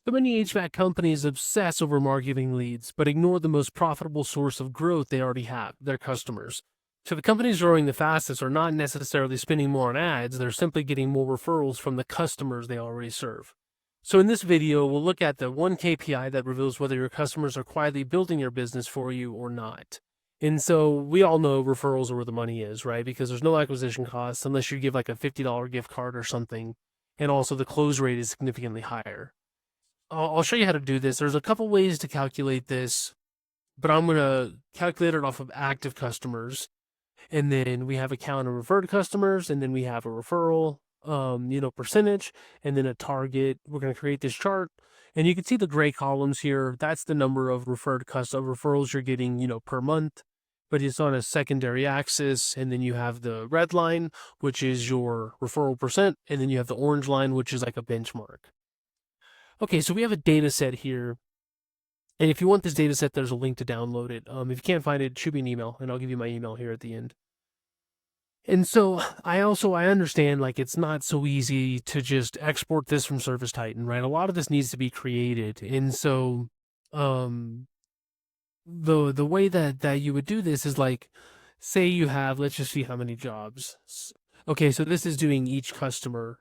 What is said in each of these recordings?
So many HVAC companies obsess over marketing leads, but ignore the most profitable source of growth they already have, their customers. So the companies growing the fastest are not necessarily spending more on ads, they're simply getting more referrals from the customers they already serve. So in this video, we'll look at the one KPI that reveals whether your customers are quietly building your business for you or not. And so we all know referrals are where the money is, right? Because there's no acquisition costs unless you give like a $50 gift card or something. And also the close rate is significantly higher. I'll show you how to do this. There's a couple ways to calculate this, but I'm going to calculate it off of active customers. And then we have a count of referred customers, and then we have a referral, percentage, and then a target. We're going to create this chart, and you can see the gray columns here. That's the number of referrals you're getting, per month, but it's on a secondary axis. And then you have the red line, which is your referral percent, and then you have the orange line, which is like a benchmark. Okay, so we have a data set here. And if you want this data set, there's a link to download it. If you can't find it, shoot me an email, and I'll give you my email here at the end. And so I understand like it's not so easy to just export this from Service Titan, right? A lot of this needs to be created. And so the way that you would do this is like, say you have, let's just see how many jobs. Okay, so this is doing each customer,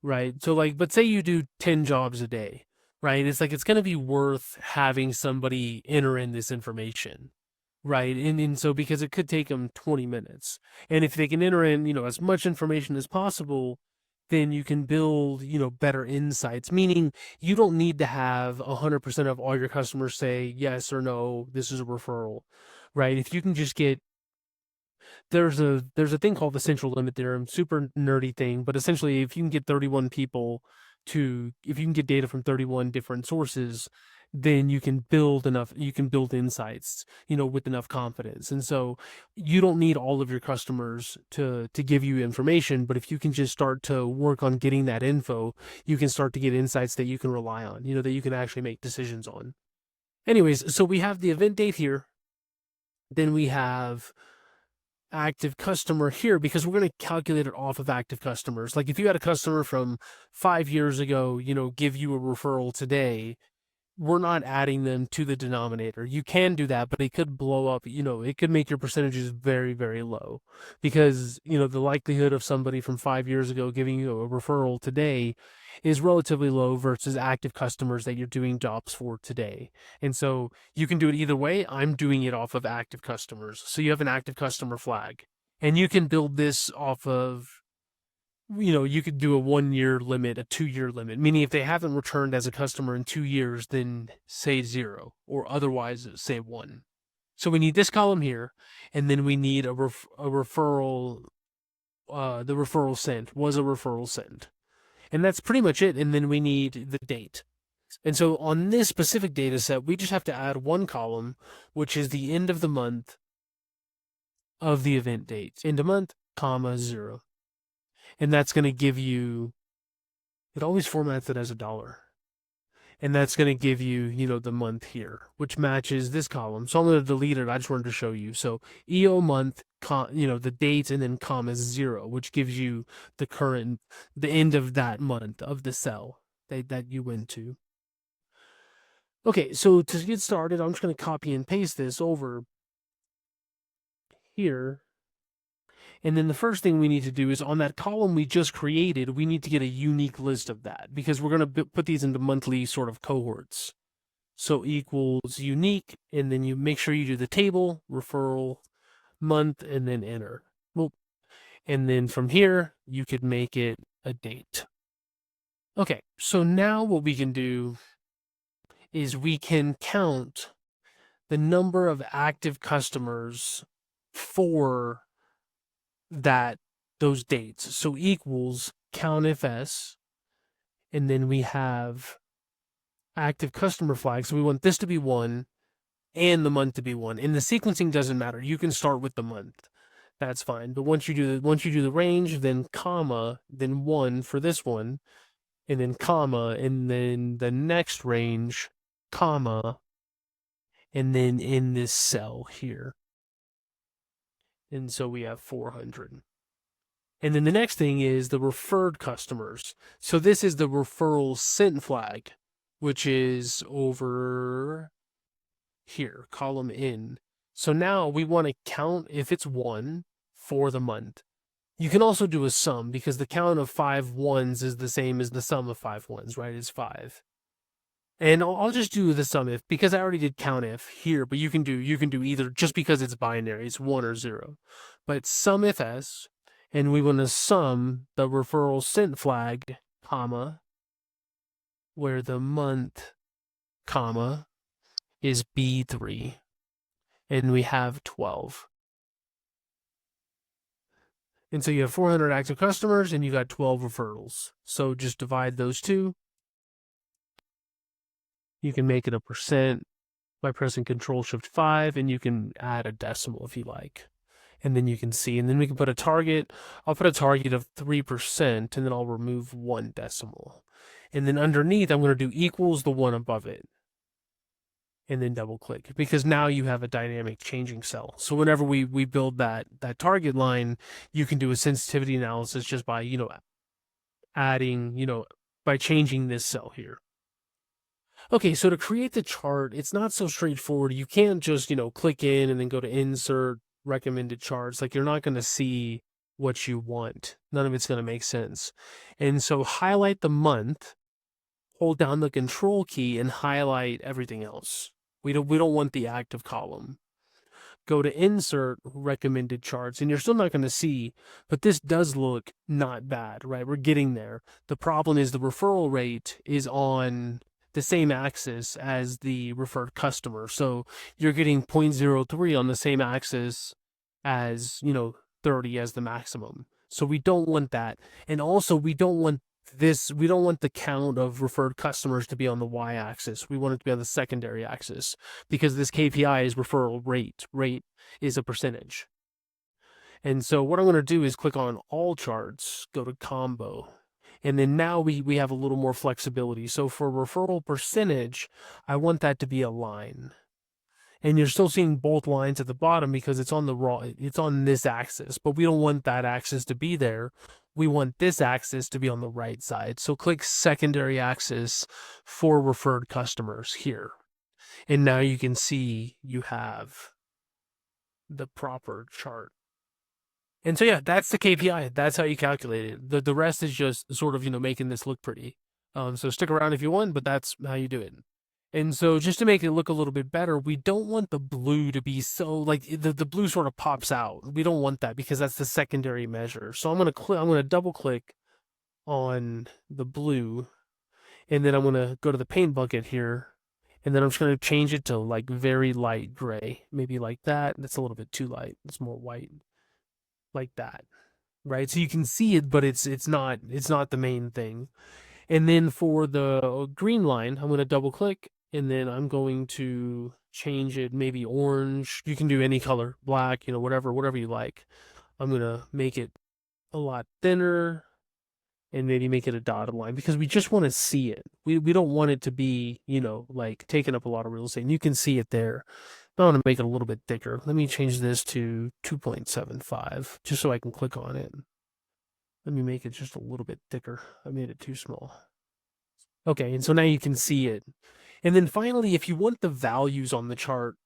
right? So like, but say you do 10 jobs a day, right? It's like, it's going to be worth having somebody enter in this information, right? And so because it could take them 20 minutes. And if they can enter in, as much information as possible, then you can build, better insights, meaning you don't need to have 100% of all your customers say yes or no, this is a referral, right? If you can just get there's a thing called the central limit theorem, super nerdy thing, but essentially if you can get 31 people if you can get data from 31 different sources, then you can build insights, with enough confidence. And so you don't need all of your customers to give you information, but if you can just start to work on getting that info, you can start to get insights that you can rely on, that you can actually make decisions on. Anyways, so we have the event date here. Then we have active customer here because we're going to calculate it off of active customers. Like if you had a customer from 5 years ago, give you a referral today, we're not adding them to the denominator. You can do that, but it could blow up, it could make your percentages very, very low because, the likelihood of somebody from 5 years ago giving you a referral today is relatively low versus active customers that you're doing jobs for today. And so you can do it either way. I'm doing it off of active customers. So you have an active customer flag, and you can build this off of, you could do a 1-year limit, a 2-year limit, meaning if they haven't returned as a customer in 2 years, then say 0, or otherwise say 1. So we need this column here, and then we need a referral, the referral sent, was a referral sent. And that's pretty much it, and then we need the date. And so on this specific data set, we just have to add one column, which is the end of the month of the event date. End of month, comma, 0. And that's going to give you, it always formats it as $1. And that's going to give you, the month here, which matches this column. So I'm going to delete it. I just wanted to show you. So EOMONTH, the date, and then comma 0, which gives you the end of that month of the cell that you went to. Okay, so to get started, I'm just going to copy and paste this over here. And then the first thing we need to do is on that column we just created, we need to get a unique list of that because we're going to put these into monthly sort of cohorts. So equals unique, and then you make sure you do the table, referral, month, and then enter. Well, and then from here, you could make it a date. Okay, so now what we can do is we can count the number of active customers for those dates. So equals COUNTIFS, and then we have active customer flag. So we want this to be 1 and the month to be 1. And the sequencing doesn't matter. You can start with the month. That's fine. But once you do the range, then comma, then 1 for this one, and then comma, and then the next range, comma, and then in this cell here. And so we have 400. And then the next thing is the referred customers. So this is the referral sent flag, which is over here, column in. So now we want to count if it's 1 for the month. You can also do a sum because the count of 5 ones is the same as the sum of 5 ones, right? It's 5. And I'll just do the SUMIF because I already did COUNTIF here, but you can do either just because it's binary, it's 1 or 0. But SUMIFS, and we want to sum the referral sent flag, comma, where the month, comma, is B3. And we have 12. And so you have 400 active customers and you got 12 referrals. So just divide those two. You can make it a percent by pressing Control-Shift-5, and you can add a decimal if you like. And then you can see, and then we can put a target. I'll put a target of 3%, and then I'll remove 1 decimal. And then underneath, I'm going to do equals the one above it. And then double click, because now you have a dynamic changing cell. So whenever we build that target line, you can do a sensitivity analysis just by, adding, by changing this cell here. Okay, so to create the chart, it's not so straightforward. You can't just, click in and then go to insert recommended charts. Like, you're not going to see what you want. None of it's going to make sense. And so highlight the month, hold down the control key, and highlight everything else. We don't want the active column. Go to insert recommended charts, and you're still not going to see, but this does look not bad, right? We're getting there. The problem is the referral rate is on the same axis as the referred customer. So you're getting 0.03 on the same axis as, 30 as the maximum. So we don't want that. And also we don't want the count of referred customers to be on the y-axis. We want it to be on the secondary axis because this KPI is referral rate. Rate is a percentage. And so what I'm going to do is click on all charts, go to combo. And then now we have a little more flexibility. So for referral percentage, I want that to be a line. And you're still seeing both lines at the bottom because it's on this axis, but we don't want that axis to be there. We want this axis to be on the right side. So click secondary axis for referred customers here. And now you can see you have the proper chart. And so, yeah, that's the KPI. That's how you calculate it. The rest is just sort of, making this look pretty. So stick around if you want, but that's how you do it. And so just to make it look a little bit better, we don't want the blue to be so, like, the blue sort of pops out. We don't want that because that's the secondary measure. So I'm going to double click on the blue, and then I'm going to go to the paint bucket here, and then I'm just going to change it to like very light gray, maybe like that. That's a little bit too light. It's more white. Like that, right? So you can see it, but it's not the main thing. And then for the green line, I'm going to double click, and then I'm going to change it maybe orange. You can do any color, black, whatever you like. I'm going to make it a lot thinner and maybe make it a dotted line because we just want to see it. We don't want it to be, like taking up a lot of real estate. And you can see it there. I want to make it a little bit thicker. Let me change this to 2.75 just so I can click on it. Let me make it just a little bit thicker. I made it too small. Okay, and so now you can see it. And then finally, if you want the values on the chart,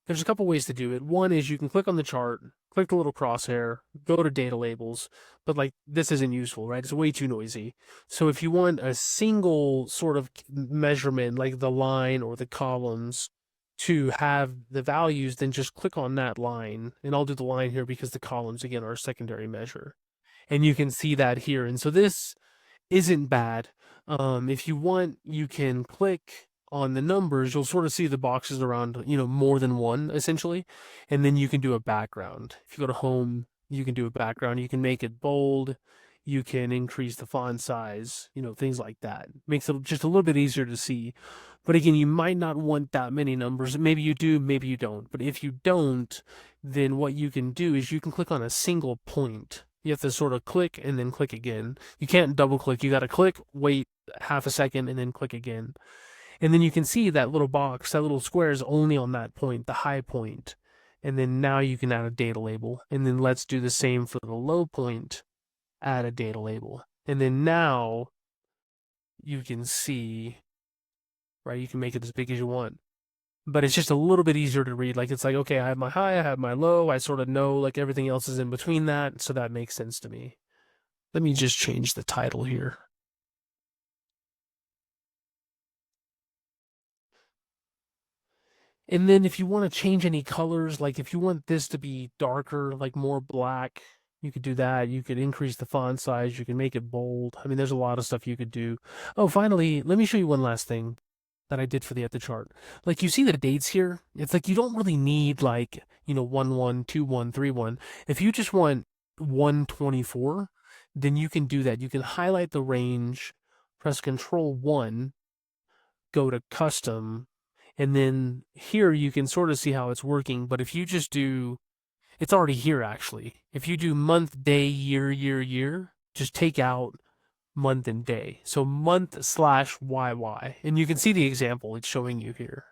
there's a couple ways to do it. One is you can click on the chart, click the little crosshair, go to data labels, but like this isn't useful, right? It's way too noisy. So if you want a single sort of measurement, like the line or the columns, to have the values, then just click on that line. And I'll do the line here because the columns, again, are a secondary measure. And you can see that here. And so this isn't bad. If you want, you can click on the numbers. You'll sort of see the boxes around, more than one, essentially. And then you can do a background. If you go to home, you can do a background. You can make it bold. You can increase the font size, things like that. Makes it just a little bit easier to see. But again, you might not want that many numbers. Maybe you do, maybe you don't. But if you don't, then what you can do is you can click on a single point. You have to sort of click and then click again. You can't double click. You got to click, wait half a second, and then click again. And then you can see that little box, that little square is only on that point, the high point. And then now you can add a data label. And then let's do the same for the low point. add a data label. And then now you can see, right, you can make it as big as you want. But it's just a little bit easier to read. Like, it's like, okay, I have my high, I have my low, I sort of know like everything else is in between that, so that makes sense to me. Let me just change the title here. And then if you want to change any colors, like if you want this to be darker, like more black, you could do that. You could increase the font size, you can make it bold. I mean, there's a lot of stuff you could do. Oh, finally, let me show you one last thing that I did for the chart. Like, you see the dates here? It's like you don't really need like, 1/1, 2/1, 3/1. If you just want 1/24, then you can do that. You can highlight the range, press Control-1, go to custom, and then here you can sort of see how it's working. But if you just do, it's already here actually. If you do month, day, year, year, just take out month and day. So month/YY. And you can see the example it's showing you here.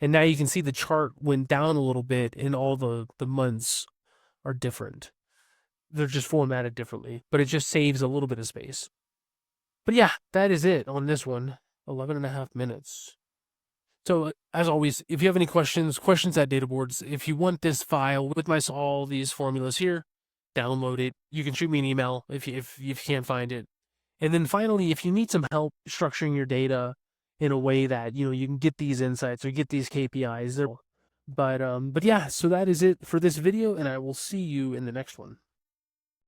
And now you can see the chart went down a little bit and all the months are different. They're just formatted differently, but it just saves a little bit of space. But yeah, that is it on this one. 11.5 minutes. So as always, if you have any questions at Databoards, if you want this file with all these formulas here, download it. You can shoot me an email if you can't find it. And then finally, if you need some help structuring your data in a way that you can get these insights or get these KPIs, but yeah, so that is it for this video, and I will see you in the next one.